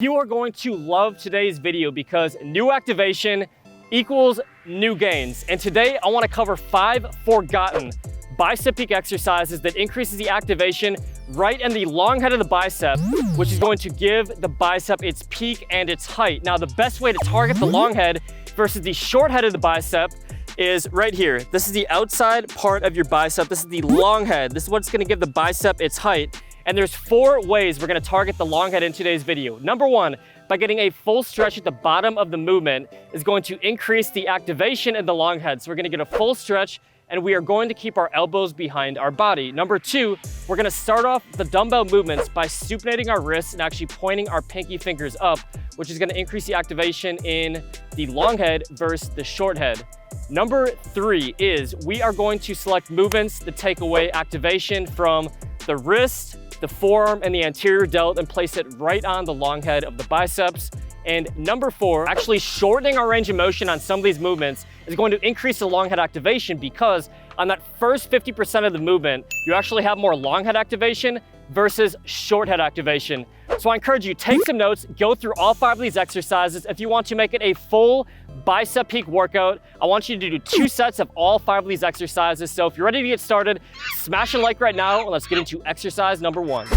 You are going to love today's video because new activation equals new gains. And today I want to cover 5 forgotten bicep peak exercises that increases the activation right in the long head of the bicep, which is going to give the bicep its peak and its height. Now, the best way to target the long head versus the short head of the bicep is right here. This is the outside part of your bicep. This is the long head. This is what's going to give the bicep its height. And there's 4 ways we're going to target the long head in today's video. Number 1, by getting a full stretch at the bottom of the movement is going to increase the activation in the long head. So we're going to get a full stretch and we are going to keep our elbows behind our body. Number 2, we're going to start off the dumbbell movements by supinating our wrists and actually pointing our pinky fingers up, which is going to increase the activation in the long head versus the short head. Number 3 is we are going to select movements that take away activation from the wrist, the forearm, and the anterior delt and place it right on the long head of the biceps. And number 4, actually shortening our range of motion on some of these movements is going to increase the long head activation because on that first 50% of the movement, you actually have more long head activation versus short head activation. So I encourage you, take some notes, go through all 5 of these exercises. If you want to make it a full bicep peak workout, I want you to do 2 sets of all 5 of these exercises. So if you're ready to get started, smash a like right now and let's get into exercise number 1.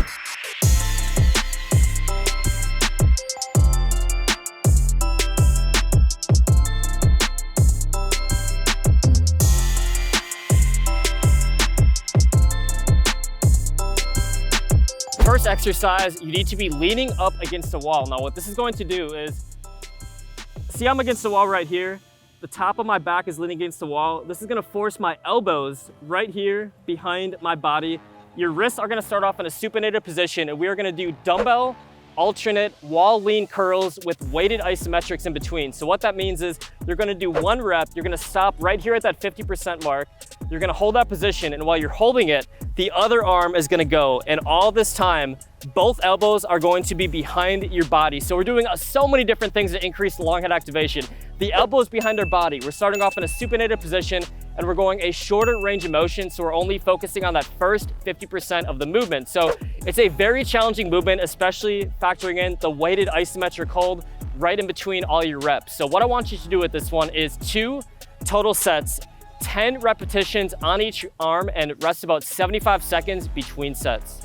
First exercise, you need to be leaning up against the wall. Now what this is going to do is, see I'm against the wall right here. The top of my back is leaning against the wall. This is gonna force my elbows right here behind my body. Your wrists are gonna start off in a supinated position and we are gonna do dumbbell alternate wall lean curls with weighted isometrics in between. So what that means is you're gonna do 1 rep, you're gonna stop right here at that 50% mark. You're gonna hold that position, and while you're holding it, the other arm is gonna go. And all this time, both elbows are going to be behind your body. So we're doing so many different things to increase the long head activation. The elbow is behind our body. We're starting off in a supinated position, and we're going a shorter range of motion, so we're only focusing on that first 50% of the movement. So it's a very challenging movement, especially factoring in the weighted isometric hold right in between all your reps. So what I want you to do with this one is 2 total sets, 10 repetitions on each arm, and rest about 75 seconds between sets.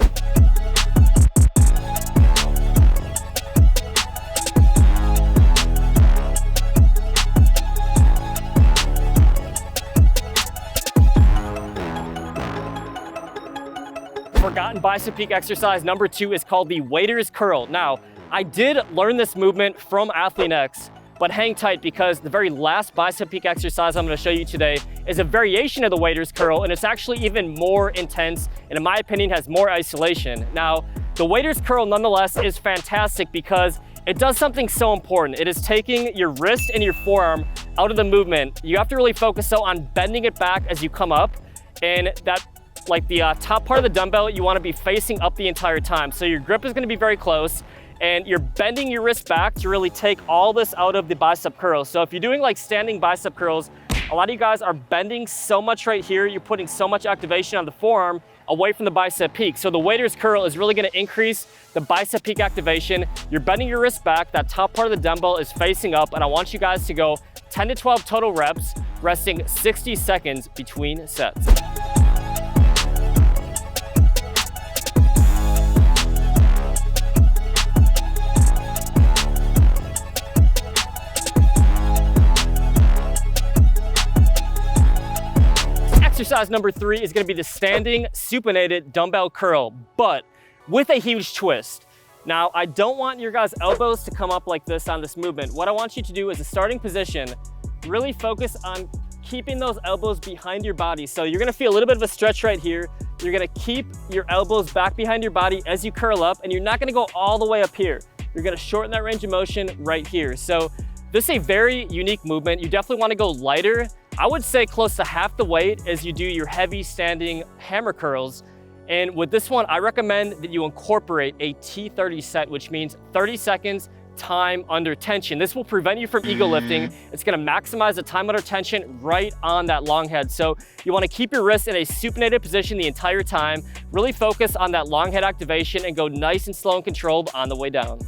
Forgotten bicep peak exercise number 2 is called the waiter's curl. Now, I did learn this movement from AthleanX, but hang tight because the very last bicep peak exercise I'm going to show you today is a variation of the waiter's curl, and it's actually even more intense and in my opinion has more isolation. Now, the waiter's curl nonetheless is fantastic because it does something so important. It is taking your wrist and your forearm out of the movement. You have to really focus on bending it back as you come up, and that like the top part of the dumbbell, you want to be facing up the entire time. So your grip is going to be very close and you're bending your wrist back to really take all this out of the bicep curls. So if you're doing like standing bicep curls, a lot of you guys are bending so much right here. You're putting so much activation on the forearm away from the bicep peak. So the waiter's curl is really going to increase the bicep peak activation. You're bending your wrist back. That top part of the dumbbell is facing up. And I want you guys to go 10 to 12 total reps, resting 60 seconds between sets. Exercise number 3 is going to be the standing supinated dumbbell curl, but with a huge twist. Now, I don't want your guys' elbows to come up like this on this movement. What I want you to do is a starting position, really focus on keeping those elbows behind your body. So you're going to feel a little bit of a stretch right here. You're going to keep your elbows back behind your body as you curl up, and you're not going to go all the way up here. You're going to shorten that range of motion right here. So this is a very unique movement. You definitely want to go lighter. I would say close to half the weight as you do your heavy standing hammer curls. And with this one, I recommend that you incorporate a T30 set, which means 30 seconds time under tension. This will prevent you from ego lifting. It's gonna maximize the time under tension right on that long head. So you wanna keep your wrist in a supinated position the entire time, really focus on that long head activation and go nice and slow and controlled on the way down.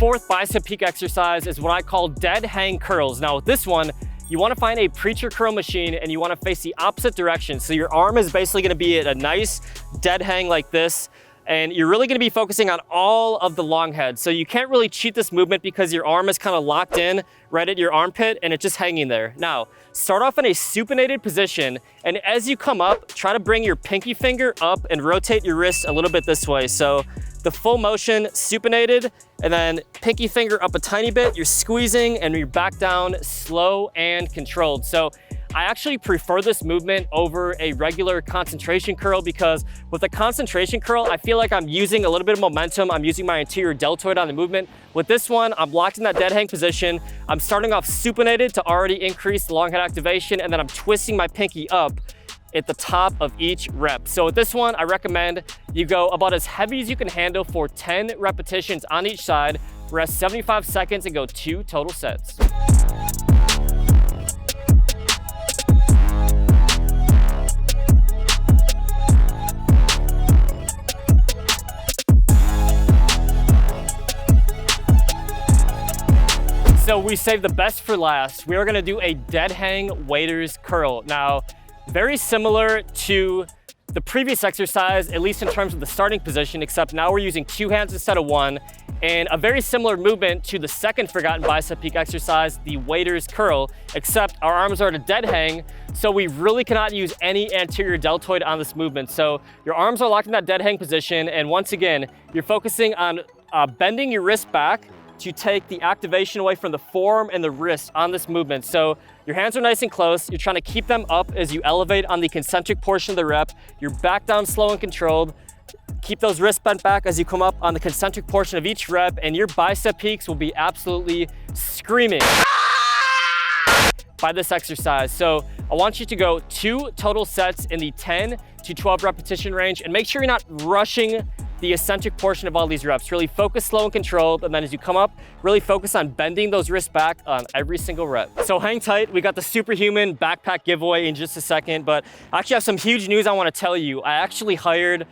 fourth bicep peak exercise is what I call dead hang curls. Now with this one, you want to find a preacher curl machine and you want to face the opposite direction. So your arm is basically going to be at a nice dead hang like this. And you're really going to be focusing on all of the long head. So you can't really cheat this movement because your arm is kind of locked in right at your armpit and it's just hanging there. Now, start off in a supinated position. And as you come up, try to bring your pinky finger up and rotate your wrist a little bit this way. So the full motion, supinated, and then pinky finger up a tiny bit, you're squeezing and you're back down slow and controlled. So I actually prefer this movement over a regular concentration curl because with a concentration curl, I feel like I'm using a little bit of momentum. I'm using my anterior deltoid on the movement. With this one, I'm locked in that dead hang position. I'm starting off supinated to already increase the long head activation, and then I'm twisting my pinky up at the top of each rep. So with this one, I recommend you go about as heavy as you can handle for 10 repetitions on each side, rest 75 seconds, and go 2 total sets. So we saved the best for last. We are gonna do a dead hang waiter's curl. Now, very similar to the previous exercise, at least in terms of the starting position, except now we're using 2 hands instead of 1, and a very similar movement to the second forgotten bicep peak exercise, the waiter's curl, except our arms are at a dead hang, so we really cannot use any anterior deltoid on this movement. So your arms are locked in that dead hang position, and once again, you're focusing on bending your wrist back to take the activation away from the forearm and the wrist on this movement. So your hands are nice and close. You're trying to keep them up as you elevate on the concentric portion of the rep. You're back down slow and controlled. Keep those wrists bent back as you come up on the concentric portion of each rep, and your bicep peaks will be absolutely screaming by this exercise. So I want you to go 2 total sets in the 10 to 12 repetition range, and make sure you're not rushing the eccentric portion of all these reps. Really focus slow and controlled, and then as you come up, really focus on bending those wrists back on every single rep. So hang tight, we got the Superhuman backpack giveaway in just a second, but I actually have some huge news I wanna tell you. I actually hired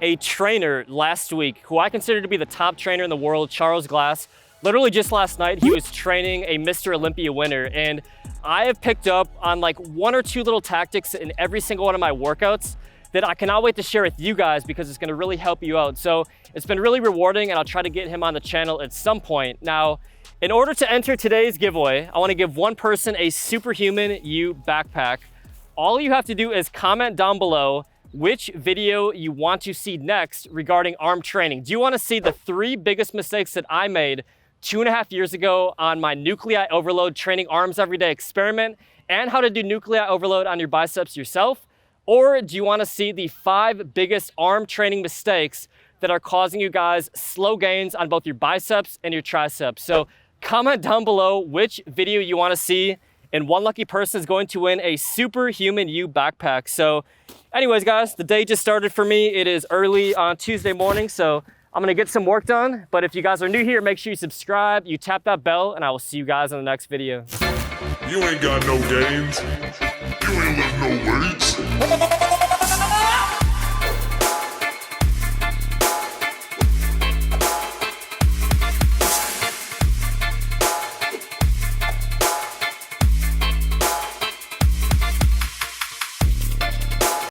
a trainer last week who I consider to be the top trainer in the world, Charles Glass. Literally just last night, he was training a Mr. Olympia winner, and I have picked up on like 1 or 2 little tactics in every single one of my workouts that I cannot wait to share with you guys because it's gonna really help you out. So it's been really rewarding, and I'll try to get him on the channel at some point. Now, in order to enter today's giveaway, I wanna give one person a Superhuman U backpack. All you have to do is comment down below which video you want to see next regarding arm training. Do you wanna see the 3 biggest mistakes that I made 2.5 years ago on my nuclei overload training arms every day experiment, and how to do nuclei overload on your biceps yourself? Or do you want to see the 5 biggest arm training mistakes that are causing you guys slow gains on both your biceps and your triceps? So comment down below which video you want to see, and one lucky person is going to win a Superhuman U backpack. So anyways, guys, the day just started for me. It is early on Tuesday morning, so I'm going to get some work done. But if you guys are new here, make sure you subscribe, you tap that bell, and I will see you guys in the next video. You ain't got no gains. You ain't lift no weights.